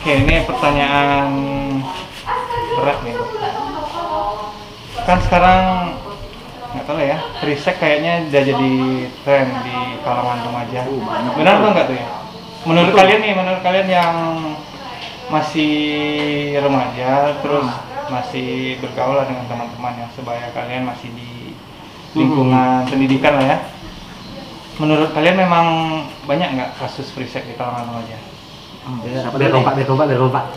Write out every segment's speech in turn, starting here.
Oke, ini pertanyaan berat nih. Kan sekarang nggak tahu ya, free sex kayaknya udah jadi tren di kalangan remaja. Benar atau enggak tuh ya? Menurut kalian yang masih remaja, terus masih bergaul lah dengan teman-teman yang sebaya kalian, masih di lingkungan pendidikan lah ya. Menurut kalian memang banyak nggak kasus free sex di kalangan remaja? Biar kompak.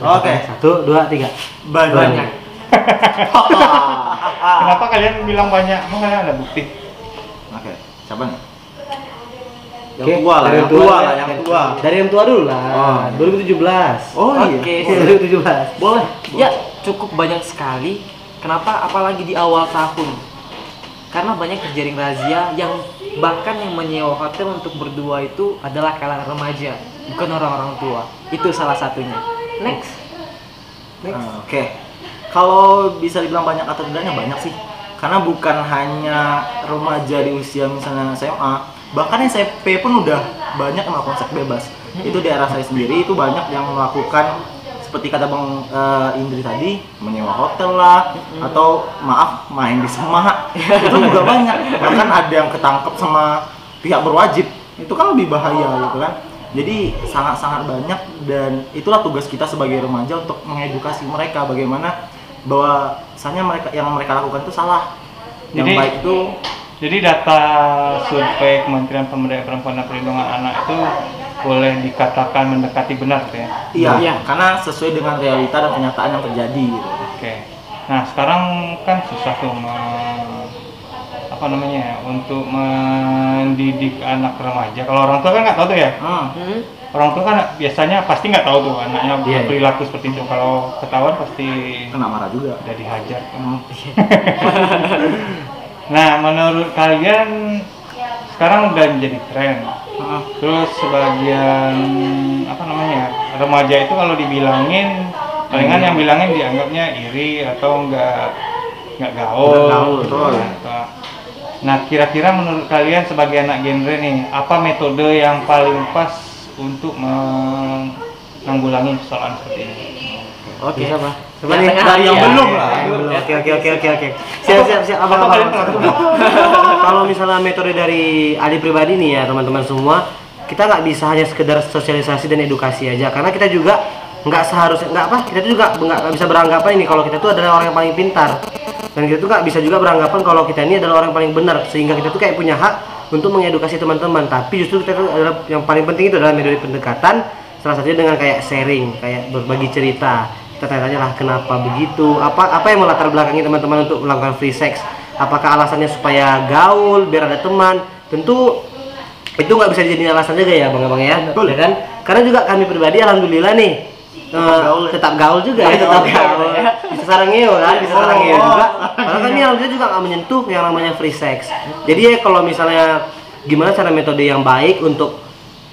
Oke. 1, 2, 3. Banyak. Kenapa kalian bilang banyak? Emang kalian ada bukti? Oke, siapa nih? Oke, Yang tua lah, dari yang tua. Dari yang tua dulu lah. 2017. Oh iya. Oke. 2017. Boleh. Ya, cukup banyak sekali. Kenapa? Apalagi di awal tahun. Karena banyak terjadi razia yang bahkan yang menyewa hotel untuk berdua itu adalah kalangan remaja, bukan orang-orang tua. Itu salah satunya. Next. Oke. Kalau bisa dibilang banyak atau tidaknya banyak sih. Karena bukan hanya remaja di usia misalnya SMA, bahkan SMP pun udah banyak yang melakukan seks bebas. Itu di daerah saya sendiri itu banyak yang melakukan seperti kata Bang Indri tadi, menyewa hotel lah, atau maaf main di semak. Itu juga banyak. Bahkan ada yang ketangkep sama pihak berwajib. Itu kan lebih bahaya gitu kan. Jadi sangat-sangat banyak, dan itulah tugas kita sebagai remaja untuk mengedukasi mereka bagaimana bahwa misalnya yang mereka lakukan itu salah. Yang baik itu. Jadi data survei Kementerian Pemberdayaan Perempuan dan Perlindungan Anak itu boleh dikatakan mendekati benar gitu ya? Iya, karena sesuai dengan realita dan kenyataan yang terjadi gitu. Oke. Nah sekarang kan susah tuh untuk mendidik anak remaja. Kalau orang tua kan nggak tahu tuh ya. Orang tua kan biasanya pasti nggak tahu tuh anaknya perilaku seperti itu. Kalau ketahuan pasti Kena marah juga. udah dihajar. Nah, menurut kalian sekarang udah menjadi tren. Terus sebagian remaja itu kalau dibilangin, palingan yang bilangin dianggapnya iri atau nggak gaul. Betul. Nah, kira-kira menurut kalian sebagai anak genre nih, apa metode yang paling pas untuk menanggulangi persoalan seperti ini? Oke. Siapa? Dari yang belum lah. Oke. Siap. Apa kalian kalau misalnya metode dari Adi pribadi nih ya teman-teman semua, kita nggak bisa hanya sekedar sosialisasi dan edukasi aja, karena kita juga kita juga nggak bisa beranggapan ini kalau kita tuh adalah orang yang paling pintar, dan kita tuh nggak bisa juga beranggapan kalau kita ini adalah orang yang paling benar, sehingga kita tuh kayak punya hak untuk mengedukasi teman-teman. Tapi justru kita tuh adalah yang paling penting itu adalah metode pendekatan, salah satunya dengan kayak sharing, kayak berbagi cerita. Kita tanya-tanya lah kenapa begitu, apa yang melatar belakangi teman-teman untuk melakukan free sex. Apakah alasannya supaya gaul, biar ada teman? Tentu itu nggak bisa dijadiin alasan juga ya bang ya, ya kan? Karena juga kami pribadi alhamdulillah nih tetap gaul juga ya, tetap gaul. Bisa sarangnya kan, bisa sarangnya juga. Karena kami alhamdulillah juga nggak menyentuh yang namanya free sex. Jadi ya kalau misalnya gimana cara metode yang baik untuk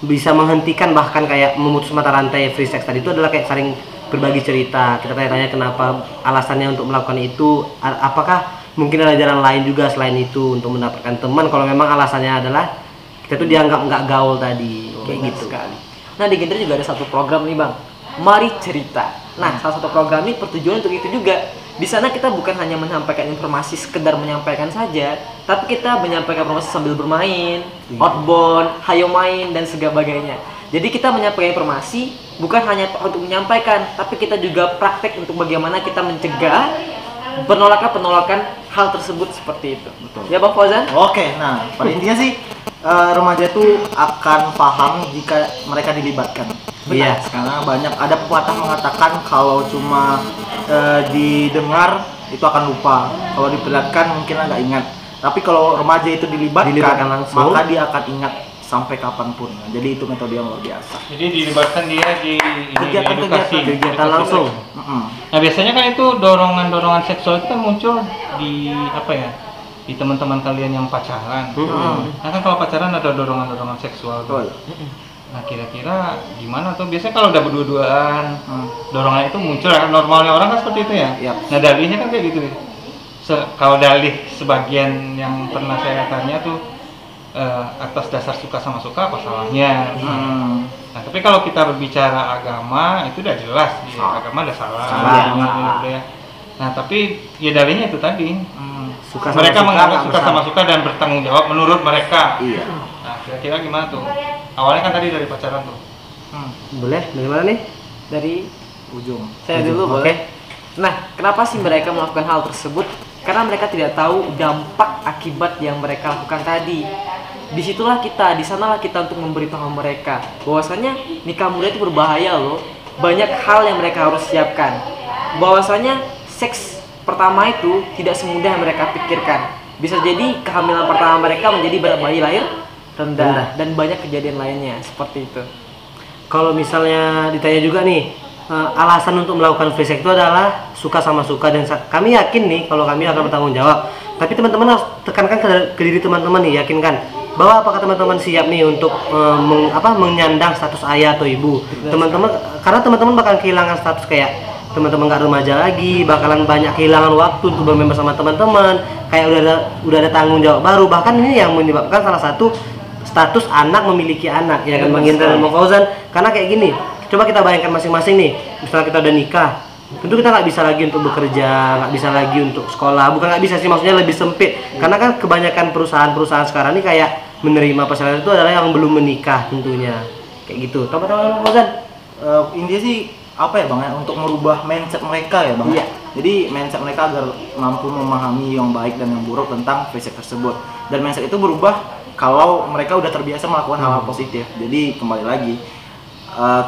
bisa menghentikan bahkan kayak memutus mata rantai free sex tadi itu adalah kayak saling berbagi cerita. Kita tanya-tanya kenapa alasannya untuk melakukan itu, apakah mungkin ada jalan lain juga selain itu untuk mendapatkan teman kalau memang alasannya adalah kita tuh dianggap nggak gaul tadi, kayak gitu. Sekali. Nah di Gendri juga ada satu program nih bang, Mari Cerita. Nah salah satu program ini bertujuan untuk itu juga. Di sana kita bukan hanya menyampaikan informasi sekedar menyampaikan saja, tapi kita menyampaikan informasi sambil bermain, outbound, hayo main dan sebagainya. Jadi kita menyampaikan informasi bukan hanya untuk menyampaikan, tapi kita juga praktek untuk bagaimana kita mencegah penolakan hal tersebut seperti itu. Betul. Ya Bang Fauzan? Oke, nah pada intinya sih remaja itu akan paham jika mereka dilibatkan. Iya. Karena banyak ada pepatah mengatakan kalau cuma didengar itu akan lupa, kalau diperlihatkan mungkin agak ingat. Tapi kalau remaja itu dilibatkan langsung, maka dia akan ingat sampai kapanpun. Jadi itu metode yang luar biasa. Jadi dilibatkan dia di kegiatan langsung. Nah biasanya kan itu dorongan seksual itu kan muncul di di teman-teman kalian yang pacaran. Nah kan kalau pacaran ada dorongan seksual tuh. Nah kira-kira gimana tuh? Biasanya kalau udah berdua-duaan dorongan itu muncul, normalnya orang kan seperti itu ya. Nah dalihnya kan kayak gitu. Kalau dalih sebagian yang pernah saya tanya tuh atas dasar suka sama suka apa salahnya? Nah, tapi kalau kita berbicara agama itu udah jelas, agama udah salah. Ya. Nah, tapi ya dalihnya itu tadi. Mereka menganggap suka sama suka dan bertanggung jawab menurut mereka. Iya. Nah, kira-kira gimana tuh? Awalnya kan tadi dari pacaran tuh. Boleh, dari mana nih? Dari Ujung. saya dulu boleh. Nah, kenapa sih mereka melakukan hal tersebut? Karena mereka tidak tahu dampak akibat yang mereka lakukan tadi. Disitulah kita, disanalah kita untuk memberitahu mereka bahwasanya nikah muda itu berbahaya loh. Banyak hal yang mereka harus siapkan. Bahwasanya seks pertama itu tidak semudah yang mereka pikirkan. Bisa jadi kehamilan pertama mereka menjadi berat bayi lahir rendah dan banyak kejadian lainnya seperti itu. Kalau misalnya ditanya juga nih, alasan untuk melakukan free sex itu adalah suka sama suka, dan kami yakin nih kalau kami akan bertanggung jawab. Tapi teman-teman harus tekankan ke diri teman-teman nih, yakinkan bahwa apakah teman-teman siap nih untuk menyandang status ayah atau ibu. Teman-teman, karena teman-teman bakal kehilangan status kayak teman-teman nggak remaja lagi, bakalan banyak kehilangan waktu untuk bermain bersama teman-teman, kayak udah ada tanggung jawab baru. Bahkan ini yang menyebabkan salah satu status anak memiliki anak, ya kan Bang Indra dan Bang Fauzan. Karena kayak gini, coba kita bayangkan masing-masing nih, misalnya kita udah nikah, tentu kita nggak bisa lagi untuk bekerja, nggak bisa lagi untuk sekolah. Bukan nggak bisa sih, maksudnya lebih sempit. Karena kan kebanyakan perusahaan-perusahaan sekarang ini kayak menerima pesanan itu adalah yang belum menikah tentunya, kayak gitu. Teman-teman Bang Fauzan, Intinya sih apa ya Bang ya, untuk merubah mindset mereka ya Bang. Iya. Jadi mindset mereka agar mampu memahami yang baik dan yang buruk tentang free sex tersebut. Dan mindset itu berubah kalau mereka udah terbiasa melakukan hal-hal positif. Jadi kembali lagi,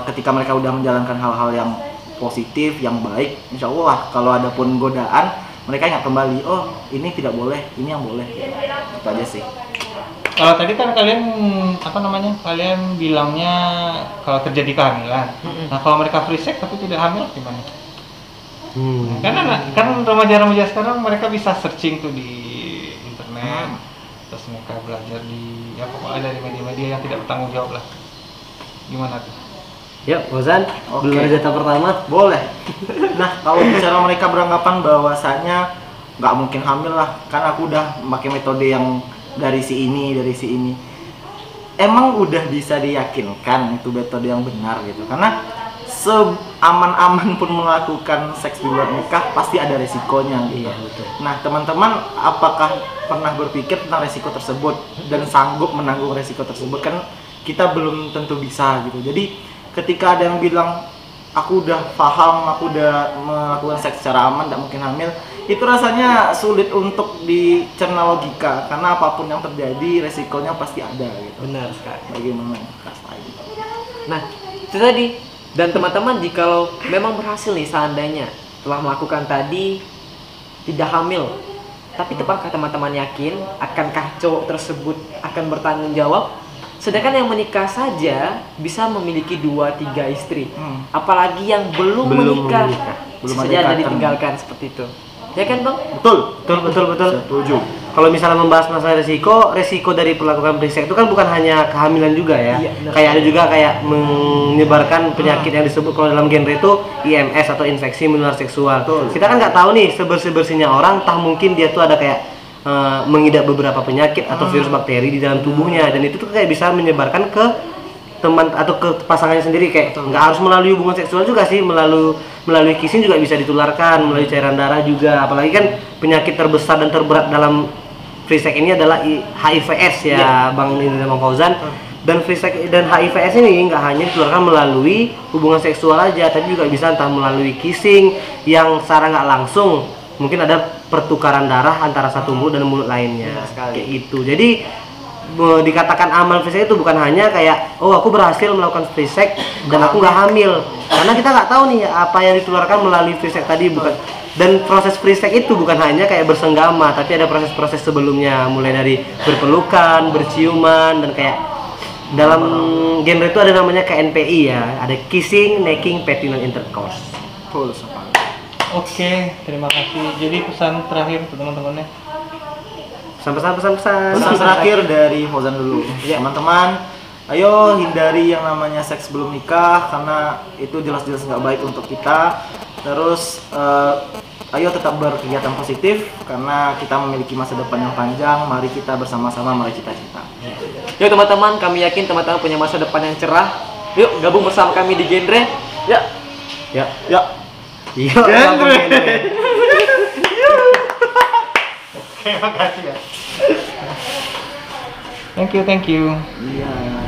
ketika mereka udah menjalankan hal-hal yang positif, yang baik, insya Allah kalau ada pun godaan, mereka ingat kembali, oh ini tidak boleh, ini yang boleh. Itu aja sih. Kalau tadi kan kalian kalian bilangnya kalau terjadi kehamilan. Nah, kalau mereka free sex tapi tidak hamil gimana? Kan remaja-remaja sekarang mereka bisa searching tuh di internet, terus mereka belajar di pokoknya dari media-media yang tidak bertanggung jawab lah. Gimana tuh? yuk Fauzan, belum ada data pertama. Boleh. Nah, kalau bicara mereka beranggapan bahwasanya nggak mungkin hamil lah, kan aku udah pakai metode yang dari si ini. Emang udah bisa diyakinkan itu metode yang benar gitu, karena seaman-aman pun melakukan seks di luar nikah pasti ada resikonya gitu. Iya, betul. Nah, teman-teman apakah pernah berpikir tentang resiko tersebut dan sanggup menanggung resiko tersebut? Kan kita belum tentu bisa gitu. Jadi ketika ada yang bilang aku udah paham, aku udah melakukan seks secara aman, tidak mungkin hamil, itu rasanya sulit untuk dicerna logika, karena apapun yang terjadi resikonya pasti ada gitu. Benar sekali. Bagaimana rasain? Nah, itu tadi. Dan teman-teman, jikalau memang berhasil nih seandainya telah melakukan tadi tidak hamil, tapi apakah teman-teman yakin akankah cowok tersebut akan bertanggung jawab? Sedangkan yang menikah saja bisa memiliki 2-3 istri, apalagi yang belum menikah, belum saja ada ada ditinggalkan seperti itu. Ya kan Bang? Betul. Setuju. Kalau misalnya membahas masalah resiko dari melakukan free sex itu kan bukan hanya kehamilan juga ya. Iya, benar. Kayak ada juga kayak menyebarkan penyakit yang disebut kalau dalam genre itu IMS atau infeksi menular seksual. Betul. Kita kan nggak tahu nih sebersih-bersihnya orang, entah mungkin dia tuh ada kayak mengidap beberapa penyakit atau virus bakteri di dalam tubuhnya, dan itu tuh kayak bisa menyebarkan ke teman atau ke pasangannya sendiri. Kayak nggak harus melalui hubungan seksual juga sih, melalui kissing juga bisa ditularkan, melalui cairan darah juga. Apalagi kan penyakit terbesar dan terberat dalam free sex ini adalah HIV/AIDS ya, Bang Indra dan Bang Fauzan. Dan free sex dan HIV/AIDS ini nggak hanya ditularkan melalui hubungan seksual aja, tapi juga bisa entah melalui kissing yang secara nggak langsung mungkin ada pertukaran darah antara satu mulut dan mulut lainnya, kayak gitu. Jadi dikatakan aman free sex itu bukan hanya kayak oh aku berhasil melakukan free sex dan aku nggak hamil, karena kita nggak tahu nih apa yang ditularkan melalui free sex tadi. Bukan, dan proses free sex itu bukan hanya kayak bersenggama, tapi ada proses-proses sebelumnya, mulai dari berpelukan, berciuman, dan kayak dalam genre itu ada namanya KNPI ya, ada kissing, necking, penile intercourse. Betul sekali. Oke, terima kasih. Jadi pesan terakhir untuk teman-temannya. Pesan Pesan terakhir dari Fauzan dulu. Teman-teman, ayo hindari yang namanya seks sebelum nikah, karena itu jelas-jelas nggak baik untuk kita. Terus ayo tetap berkegiatan positif, karena kita memiliki masa depan yang panjang. Mari kita bersama-sama meraih cita-cita. Yuk teman-teman, kami yakin teman-teman punya masa depan yang cerah. Yuk gabung bersama kami di Genre. Ya. Ya. Ya. Iya. Genre. Oke, makasih ya. Thank you. Iya.